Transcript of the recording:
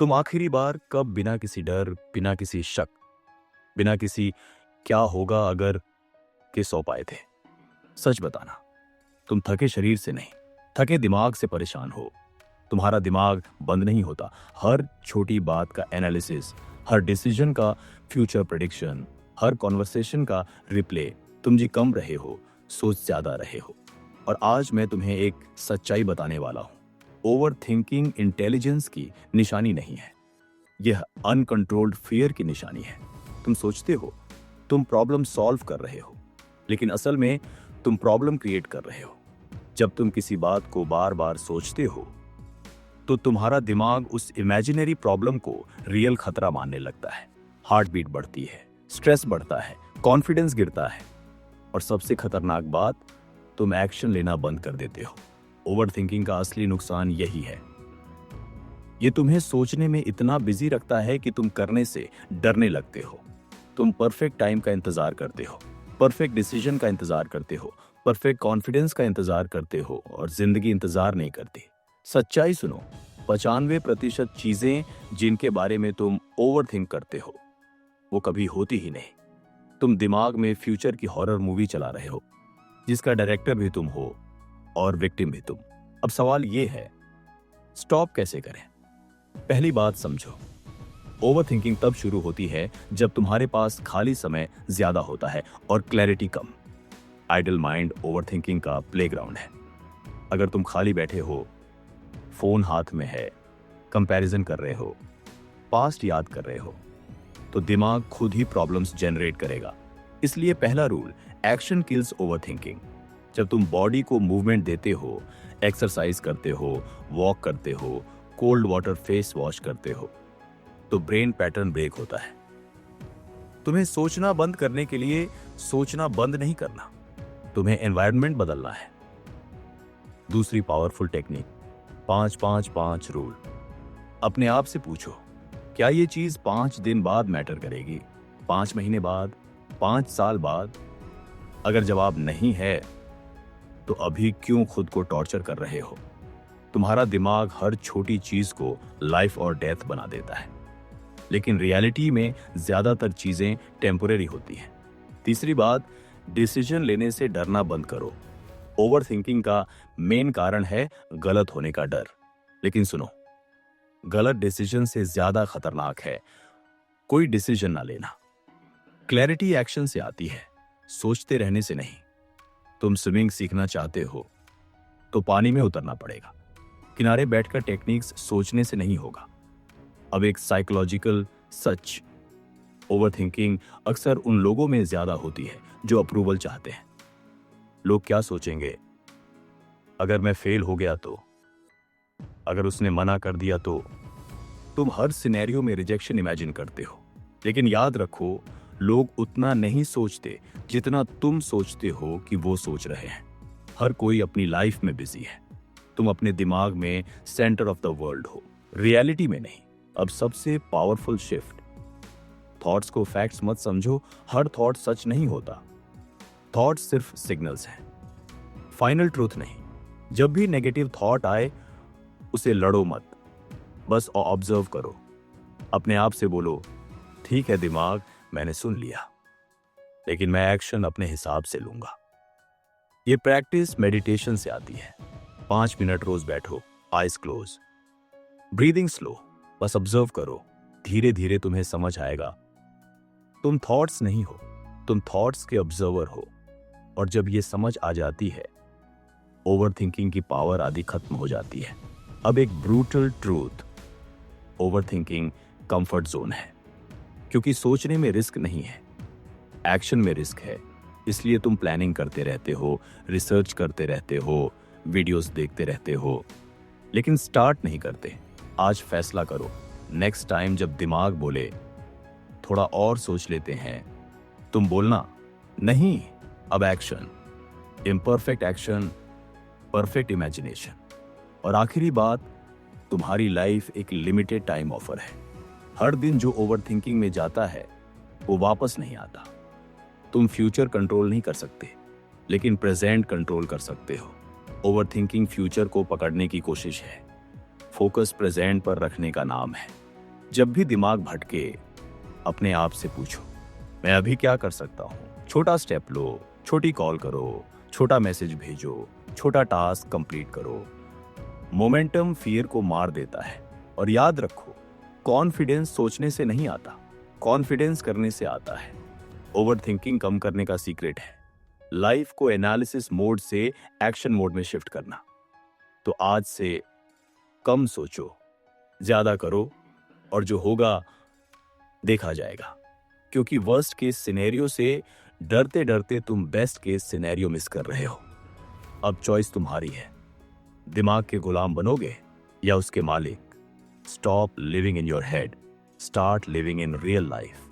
तुम आखिरी बार कब बिना किसी डर, बिना किसी शक, बिना किसी क्या होगा अगर के सो पाए थे? सच बताना। तुम थके शरीर से नहीं, थके दिमाग से परेशान हो। तुम्हारा दिमाग बंद नहीं होता। हर छोटी बात का एनालिसिस, हर डिसीजन का फ्यूचर प्रेडिक्शन, हर कॉन्वर्सेशन का रिप्ले। तुम जी कम रहे हो, सोच ज्यादा रहे हो। और आज मैं तुम्हें एक सच्चाई बताने वाला हूं। ओवर थिंकिंग इंटेलिजेंस की निशानी नहीं है, यह अनकंट्रोल्ड फियर की निशानी है। तुम सोचते हो तुम प्रॉब्लम सॉल्व कर रहे हो, लेकिन असल में तुम प्रॉब्लम क्रिएट कर रहे हो। जब तुम किसी बात को बार बार सोचते हो तो तुम्हारा दिमाग उस इमेजिनरी प्रॉब्लम को रियल खतरा मानने लगता है। हार्ट बीट बढ़ती है, स्ट्रेस बढ़ता है, कॉन्फिडेंस गिरता है, और सबसे खतरनाक बात, तुम एक्शन लेना बंद कर देते हो। ओवर थिंकिंग का असली नुकसान यही है, ये तुम्हें सोचने में इतना बिजी रखता है कि तुम करने से डरने लगते हो। तुम परफेक्ट टाइम का इंतजार करते हो, परफेक्ट डिसीजन का इंतजार करते हो, परफेक्ट कॉन्फिडेंस का इंतजार करते हो, और जिंदगी इंतजार नहीं करती। सच्चाई सुनो, 95% चीजें जिनके बारे में तुम ओवर थिंक करते हो वो कभी होती ही नहीं। तुम दिमाग में फ्यूचर की हॉरर मूवी चला रहे हो, जिसका डायरेक्टर भी तुम हो और विक्टिम भी तुम। अब सवाल ये है, स्टॉप कैसे करें? पहली बात समझो, ओवर थिंकिंग तब शुरू होती है जब तुम्हारे पास खाली समय ज्यादा होता है और क्लैरिटी कम। आइडल माइंड ओवर थिंकिंग का प्लेग्राउंड है। अगर तुम खाली बैठे हो, फोन हाथ में है, कंपैरिजन कर रहे हो, पास्ट याद कर रहे हो, तो दिमाग खुद ही प्रॉब्लम्स जनरेट करेगा। इसलिए पहला rule, action kills over thinking. जब तुम बॉडी को मूवमेंट देते हो, एक्सरसाइज करते हो, वॉक करते हो, कोल्ड वाटर फेस वॉश करते हो, तो ब्रेन पैटर्न ब्रेक होता है। तुम्हें सोचना बंद करने के लिए सोचना बंद नहीं करना, तुम्हें एनवायरनमेंट बदलना है। दूसरी पावरफुल टेक्निक, 5-5-5 रूल। अपने आप से पूछो, क्या ये चीज 5 दिन बाद मैटर करेगी, 5 महीने बाद, 5 साल बाद? अगर जवाब नहीं है तो अभी क्यों खुद को टॉर्चर कर रहे हो? तुम्हारा दिमाग हर छोटी चीज को लाइफ और डेथ बना देता है, लेकिन रियलिटी में ज्यादातर चीजें टेम्परेरी होती हैं। तीसरी बात, डिसीजन लेने से डरना बंद करो। ओवर थिंकिंग का मेन कारण है गलत होने का डर। लेकिन सुनो, गलत डिसीजन से ज्यादा खतरनाक है कोई डिसीजन ना लेना। क्लैरिटी एक्शन से आती है, सोचते रहने से नहीं। तुम स्विमिंग सीखना चाहते हो तो पानी में उतरना पड़ेगा, किनारे बैठकर टेक्निक्स सोचने से नहीं होगा। अब एक साइकोलॉजिकल सच, ओवर थिंकिंग अक्सर उन लोगों में ज्यादा होती है जो अप्रूवल चाहते हैं। लोग क्या सोचेंगे, अगर मैं फेल हो गया तो, अगर उसने मना कर दिया तो। तुम हर सिनेरियो में रिजेक्शन इमेजिन करते हो, लेकिन याद रखो, लोग उतना नहीं सोचते जितना तुम सोचते हो कि वो सोच रहे हैं। हर कोई अपनी लाइफ में बिजी है, तुम अपने दिमाग में सेंटर ऑफ द वर्ल्ड हो, रियलिटी में नहीं। अब सबसे पावरफुल शिफ्ट, थॉट्स को फैक्ट्स मत समझो। हर थॉट सच नहीं होता, थॉट्स सिर्फ सिग्नल्स हैं, फाइनल ट्रूथ नहीं। जब भी नेगेटिव थॉट आए उसे लड़ो मत, बस ऑब्जर्व करो। अपने आप से बोलो, ठीक है दिमाग, मैंने सुन लिया, लेकिन मैं एक्शन अपने हिसाब से लूंगा। ये प्रैक्टिस मेडिटेशन से आती है। 5 मिनट रोज बैठो, आईज क्लोज, ब्रीदिंग स्लो, बस ऑब्जर्व करो। धीरे धीरे तुम्हें समझ आएगा, तुम थॉट्स नहीं हो, तुम थॉट्स के ऑब्जर्वर हो। और जब ये समझ आ जाती है, ओवर थिंकिंग की पावर आदि खत्म हो जाती है। अब एक brutal truth, over thinking comfort zone है, क्योंकि सोचने में रिस्क नहीं है, एक्शन में रिस्क है। इसलिए तुम प्लानिंग करते रहते हो, रिसर्च करते रहते हो, वीडियोस देखते रहते हो, लेकिन स्टार्ट नहीं करते। आज फैसला करो, नेक्स्ट टाइम जब दिमाग बोले थोड़ा और सोच लेते हैं, तुम बोलना नहीं, अब action. Imperfect action, perfect imagination. और आखिरी बात, तुम्हारी लाइफ एक लिमिटेड टाइम ऑफर है। हर दिन जो ओवर थिंकिंग में जाता है वो वापस नहीं आता। तुम फ्यूचर कंट्रोल नहीं कर सकते, लेकिन प्रेजेंट कंट्रोल कर सकते हो। ओवर थिंकिंग फ्यूचर को पकड़ने की कोशिश है, फोकस प्रेजेंट पर रखने का नाम है। जब भी दिमाग भटके, अपने आप से पूछो, मैं अभी क्या कर सकता हूं? छोटा स्टेप लो, छोटी कॉल करो, छोटा मैसेज भेजो, छोटा टास्क कंप्लीट करो। मोमेंटम फियर को मार देता है। और याद रखो, कॉन्फिडेंस सोचने से नहीं आता, कॉन्फिडेंस करने से आता है। ओवर थिंकिंग कम करने का सीक्रेट है लाइफ को एनालिसिस मोड से एक्शन मोड में शिफ्ट करना। तो आज से कम सोचो, ज्यादा करो, और जो होगा देखा जाएगा। क्योंकि वर्स्ट केस सिनेरियो से डरते डरते तुम बेस्ट केस सिनेरियो मिस कर रहे हो। अब चॉइस तुम्हारी है, दिमाग के गुलाम बनोगे या उसके मालिक। Stop living in your head, start living in real life.